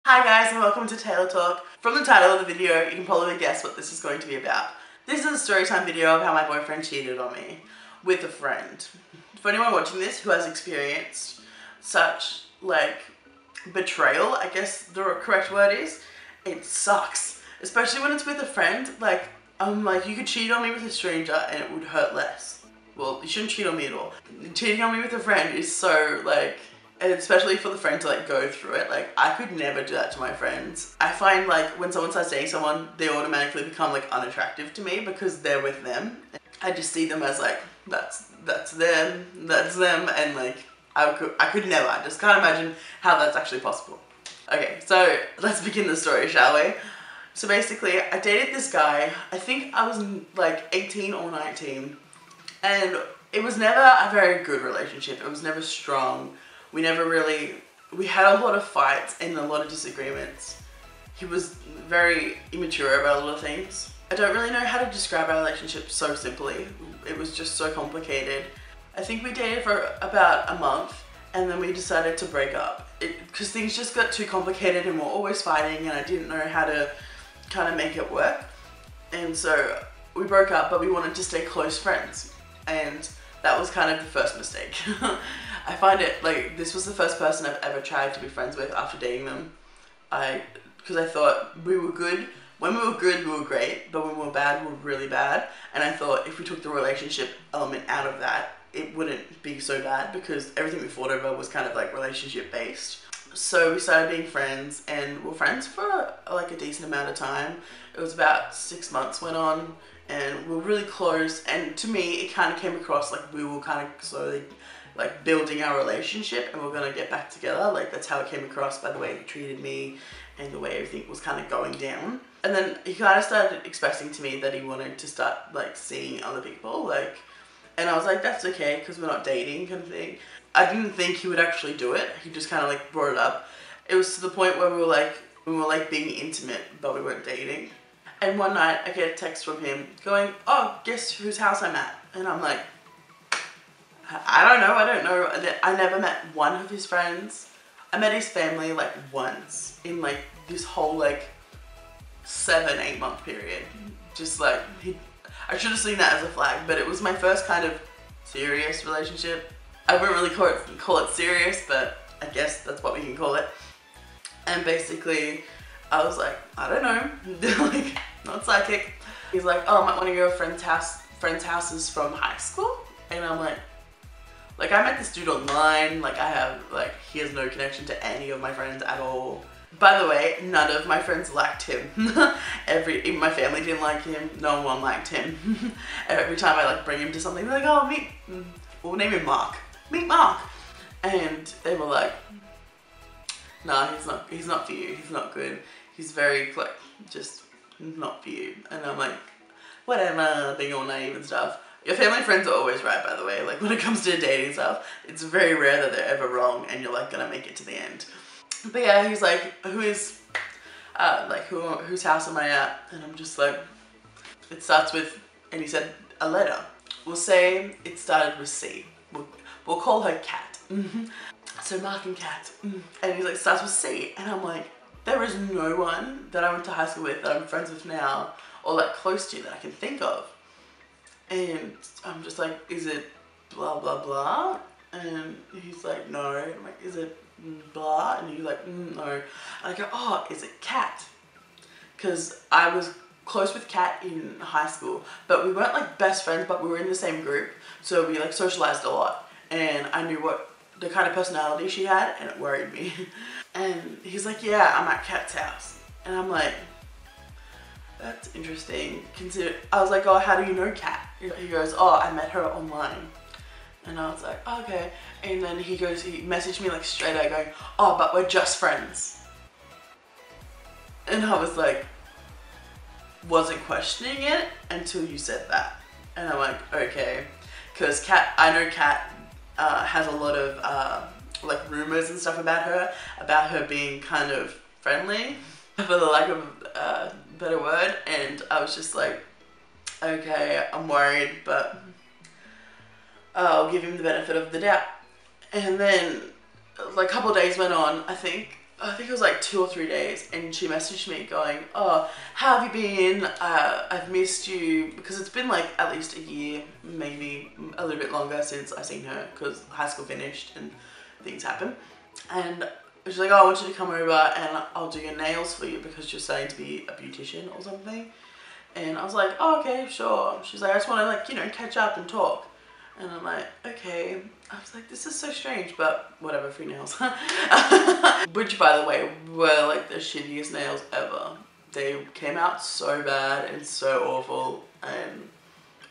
Hi guys and welcome to TaylahTalk. From the title of the video, you can probably guess what this is going to be about. This is a story time video of how my boyfriend cheated on me with a friend. For anyone watching this who has experienced such, betrayal, I guess the correct word is, it sucks. Especially when it's with a friend. You could cheat on me with a stranger and it would hurt less. Well, you shouldn't cheat on me at all. Cheating on me with a friend is so, and especially for the friend to go through it, I could never do that to my friends. I find when someone starts dating someone, they automatically become unattractive to me because they're with them. I just see them as that's them, and I could never. I just can't imagine how that's actually possible. Okay, so let's begin the story, shall we? So basically, I dated this guy. I think I was 18 or 19, and it was never a very good relationship. It was never strong. We had a lot of fights and a lot of disagreements. He was very immature about a lot of things. I don't really know how to describe our relationship so simply. It was just so complicated. I think we dated for about a month and then we decided to break up. Because things just got too complicated and we're always fighting and I didn't know how to kind of make it work. And so we broke up, but we wanted to stay close friends. And that was kind of the first mistake. I find it this was the first person I've ever tried to be friends with after dating them. Because I thought we were good. When we were good, we were great, but when we were bad, we were really bad. And I thought if we took the relationship element out of that, it wouldn't be so bad because everything we fought over was kind of relationship based. So we started being friends and we were friends for a decent amount of time. It was about 6 months went on and we were really close, and to me it kind of came across we were kind of slowly building our relationship and we're gonna get back together. That's how it came across by the way he treated me and the way everything was kind of going down. And then he kind of started expressing to me that he wanted to start seeing other people, and I was like, that's okay because we're not dating kind of thing. I didn't think he would actually do it. He just kind of brought it up. It was to the point where we were being intimate but we weren't dating. And one night I get a text from him going, oh, guess whose house I'm at? And I'm like, I don't know. I never met one of his friends. I met his family once in this whole 7-8 month period. Just I should have seen that as a flag, but it was my first kind of serious relationship. I wouldn't really call it serious, but I guess that's what we can call it. And basically I was like, I don't know, not psychic. He's like, oh, I'm at one of your friends' houses from high school, and I'm like I met this dude online. He has no connection to any of my friends at all. By the way, none of my friends liked him. Even my family didn't like him. No one liked him. Every time I bring him to something, they're like, oh, we'll name him Mark. Meet Mark. And they were like, nah, he's not for you. He's not good. He's very just not for you. And I'm like, whatever, being all naive and stuff. Your family and friends are always right, by the way. When it comes to dating stuff, it's very rare that they're ever wrong and you're gonna make it to the end. But yeah, he's like, whose house am I at? And I'm just like, it starts with, and he said, a letter. We'll say it started with C. We'll call her Kat. So Mark and Kat. And he's like, starts with C. And I'm like, there is no one that I went to high school with that I'm friends with now or close to that I can think of. And I'm just like, is it blah, blah, blah? And he's like, no. I'm like, is it blah? And he's like, no. And I go, oh, is it Kat? Because I was close with Kat in high school, but we weren't best friends, but we were in the same group. So we socialized a lot. And I knew what the kind of personality she had, and it worried me. And he's like, yeah, I'm at Kat's house. And I'm like, that's interesting. I was like, oh, how do you know Kat? He goes, oh, I met her online. And I was like, oh, okay. And then he messaged me straight out going, oh, but we're just friends. And I was wasn't questioning it until you said that. And I'm like, okay. Because I know Kat has a lot of rumors and stuff about her being kind of friendly, for the lack of a better word. And I was just like, okay, I'm worried, but I'll give him the benefit of the doubt. And then a couple of days went on, I think, I think it was like 2 or 3 days, and she messaged me going, oh, how have you been? I've missed you, because it's been like at least a year, maybe a little bit longer since I've seen her, because high school finished and things happen. And she's like, oh, I want you to come over and I'll do your nails for you because you're starting to be a beautician or something. And I was like, oh, okay, sure. She's like, I just want to, like, you know, catch up and talk. And I'm like, okay. I was like, this is so strange, but whatever, free nails. Which, by the way, were like the shittiest nails ever. They came out so bad and so awful, and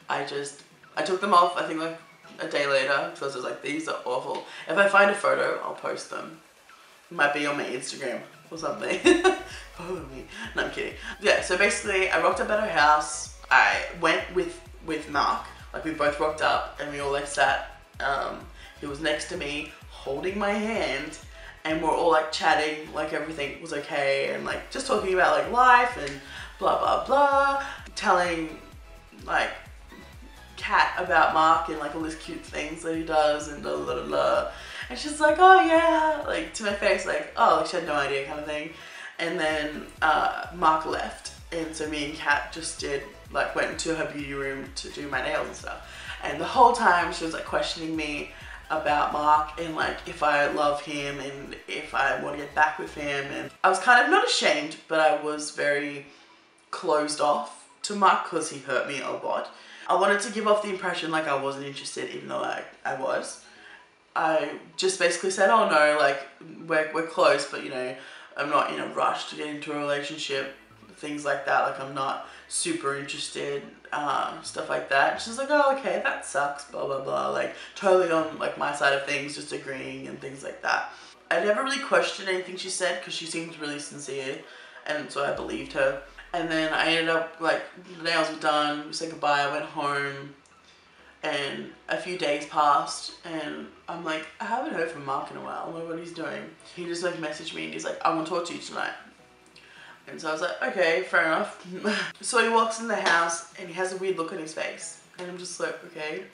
I took them off, I think like a day later, because I was like, these are awful. If I find a photo, I'll post them. It might be on my Instagram or something. Follow me. No, I'm kidding. Yeah, so basically I rocked up at her house. I went with Mark. Like, we both rocked up and we all like sat. He was next to me holding my hand, and we're all like chatting like everything was okay, and like just talking about like life and blah blah blah, telling like Kat about Mark and like all these cute things that he does and blah blah blah. And she's like, oh yeah, like to my face, like, oh, like she had no idea kind of thing. And then Mark left, and so me and Kat just went into her beauty room to do my nails and stuff. And the whole time she was like questioning me about Mark and like if I love him and if I want to get back with him. And I was kind of not ashamed, but I was very closed off to Mark because he hurt me a lot. I wanted to give off the impression like I wasn't interested, even though I was. I just basically said, oh no, like we're close, but you know, I'm not in a rush to get into a relationship, things like that. Like, I'm not super interested, stuff like that. She's like, oh, okay, that sucks, blah, blah, blah. Like, totally on, like, my side of things, just agreeing and things like that. I never really questioned anything she said because she seemed really sincere, and so I believed her. And then I ended up, like, the nails were done, we said goodbye, I went home, and a few days passed, and I'm like, I haven't heard from Mark in a while, I don't know what he's doing. He just, like, messaged me, and he's like, I want to talk to you tonight. And so I was like, okay, fair enough. So he walks in the house and he has a weird look on his face. And I'm just like, okay.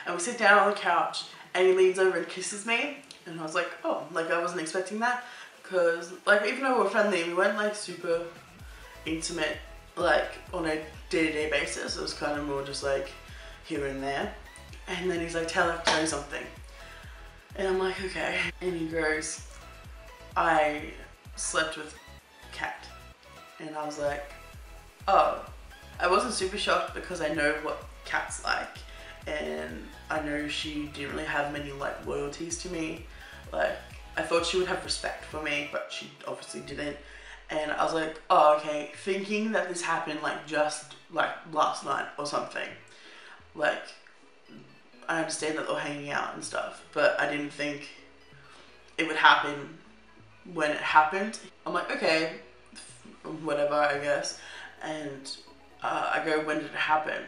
And we sit down on the couch and he leans over and kisses me. And I was like, oh, like I wasn't expecting that. Because, like, even though we were friendly, we weren't like super intimate, like on a day-to-day basis. It was kind of more just like here and there. And then he's like, Taylah, tell you something. And I'm like, okay. And he goes, I slept with Kat. And I was like, oh. I wasn't super shocked because I know what Kat's like, and I know she didn't really have many like loyalties to me. Like, I thought she would have respect for me, but she obviously didn't. And I was like, oh, okay, thinking that this happened like just like last night or something. Like, I understand that they were hanging out and stuff, but I didn't think it would happen when it happened. I'm like, okay, whatever, I guess. And I go, when did it happen?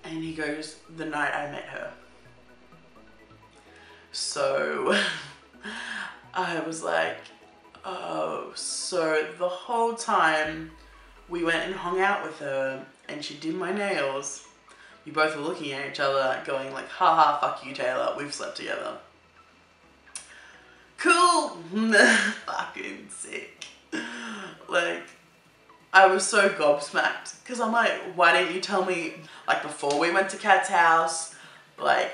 And he goes, the night I met her. So I was like, oh, so the whole time we went and hung out with her and she did my nails, we both were looking at each other going like, haha, fuck you, Taylah, we've slept together. Cool. Fucking sick. Like, I was so gobsmacked because I'm like, why didn't you tell me like before we went to Kat's house, like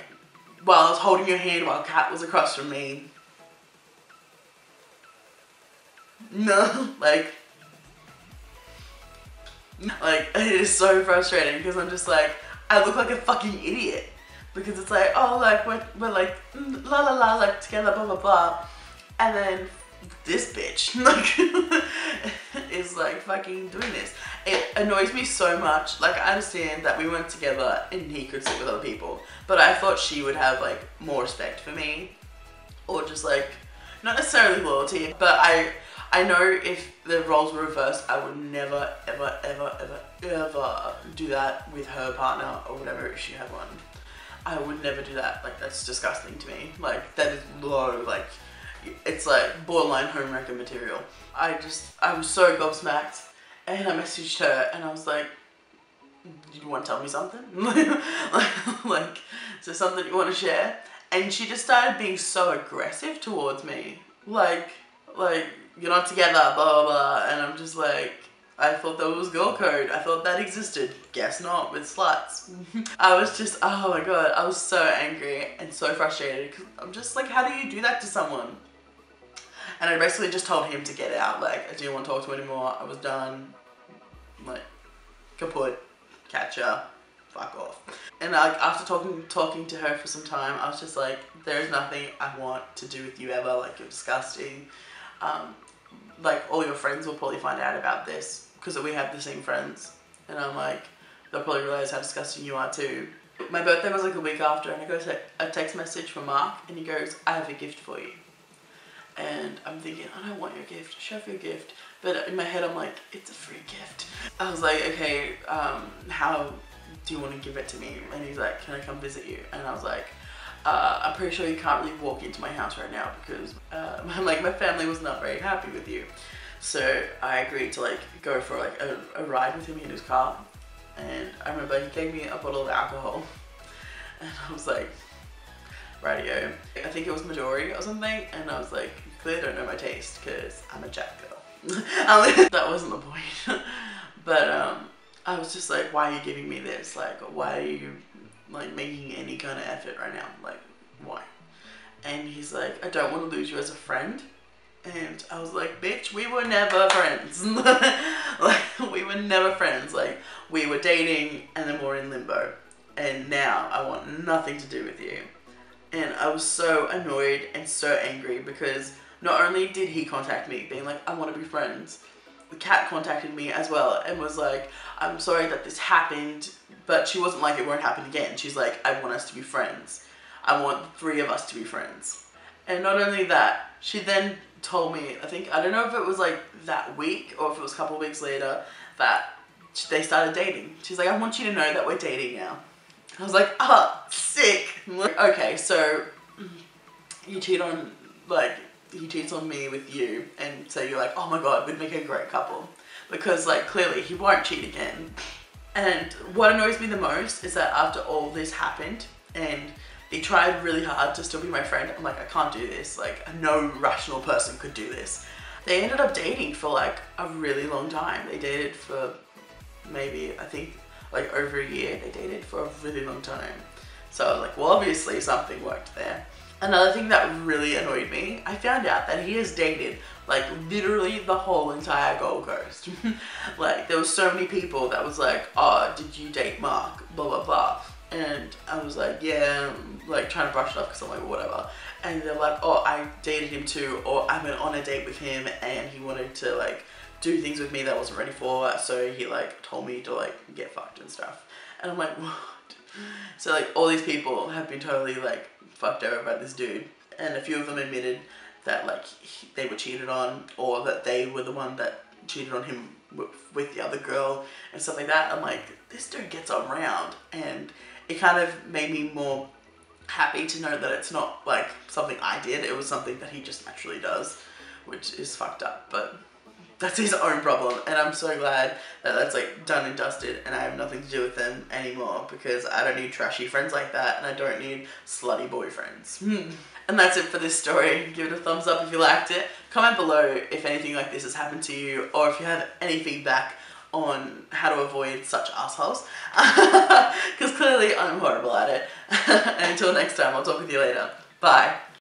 while I was holding your hand while Kat was across from me? No, like it is so frustrating because I'm just like, I look like a fucking idiot because it's like, oh, like we're like la la la, like together, blah blah blah, and then this bitch like is like fucking doing this. It annoys me so much. Like, I understand that we went together and he could sleep with other people, but I thought she would have like more respect for me, or just like not necessarily loyalty, but I know if the roles were reversed, I would never ever ever ever ever do that with her partner or whatever if she had one. I would never do that. Like, that's disgusting to me. Like, that is low, like it's like borderline homewrecker material. I was so gobsmacked, and I messaged her and I was like, do you want to tell me something? like, is there something you want to share? And she just started being so aggressive towards me. Like you're not together, blah, blah, blah. And I'm just like, I thought that was girl code. I thought that existed. Guess not, with sluts. I was just, oh my god, I was so angry and so frustrated. Cause I'm just like, how do you do that to someone? And I basically just told him to get out. Like, I didn't want to talk to him anymore. I was done. Like, kaput, catch ya, fuck off. And like, after talking to her for some time, I was just like, there's nothing I want to do with you ever. Like, you're disgusting. Like, all your friends will probably find out about this because we have the same friends. And I'm like, they'll probably realize how disgusting you are too. My birthday was like a week after, and I got a text message from Mark, and he goes, I have a gift for you. And I'm thinking, I don't want your gift, shove your gift. But in my head, I'm like, it's a free gift. I was like, okay, how do you want to give it to me? And he's like, can I come visit you? And I was like, I'm pretty sure you can't really walk into my house right now because like my family was not very happy with you. So I agreed to like go for like a ride with him in his car. And I remember he gave me a bottle of alcohol. And I was like, radio. I think it was Midori or something. And I was like, you clearly don't know my taste because I'm a Jack girl. That wasn't the point. But I was just like, why are you giving me this? Like, why are you like making any kind of effort right now? Like, why? And he's like, I don't want to lose you as a friend. And I was like, bitch, we were never friends. Like, we were never friends. Like, we were dating and then we're in limbo. And now I want nothing to do with you. And I was so annoyed and so angry because not only did he contact me being like, I want to be friends, the cat contacted me as well and was like, I'm sorry that this happened, but she wasn't like, it won't happen again. She's like, I want us to be friends. I want the three of us to be friends. And not only that, she then told me, I don't know if it was like that week or if it was a couple of weeks later, that they started dating. She's like, I want you to know that we're dating now. I was like, oh, sick. Okay, so you cheat on, like, he cheats on me with you, and so you're like, oh my god, we'd make a great couple. Because, like, clearly he won't cheat again. And what annoys me the most is that after all this happened, and he tried really hard to still be my friend, I'm like, I can't do this. Like, no rational person could do this. They ended up dating for, like, a really long time. They dated for maybe, I think, like, over a year. They dated for a really long time. So I was like, well, obviously something worked there. Another thing that really annoyed me, I found out that he has dated like literally the whole entire Gold Coast. Like, there was so many people that was like, oh, did you date Mark? Blah, blah, blah. And I was like, yeah, like trying to brush it off because I'm like, whatever. And they're like, oh, I dated him too, or I went on a date with him and he wanted to like do things with me that I wasn't ready for. So he like told me to like get fucked and stuff. And I'm like, what? So like all these people have been totally like fucked over by this dude, and a few of them admitted that like they were cheated on, or that they were the one that cheated on him with the other girl and stuff like that. I'm like, this dude gets around, and it kind of made me more happy to know that it's not like something I did, it was something that he just naturally does, which is fucked up, but that's his own problem. And I'm so glad that that's like done and dusted and I have nothing to do with them anymore, because I don't need trashy friends like that and I don't need slutty boyfriends. And that's it for this story. Give it a thumbs up if you liked it. Comment below if anything like this has happened to you, or if you have any feedback on how to avoid such assholes. Because clearly I'm horrible at it. And until next time, I'll talk with you later. Bye.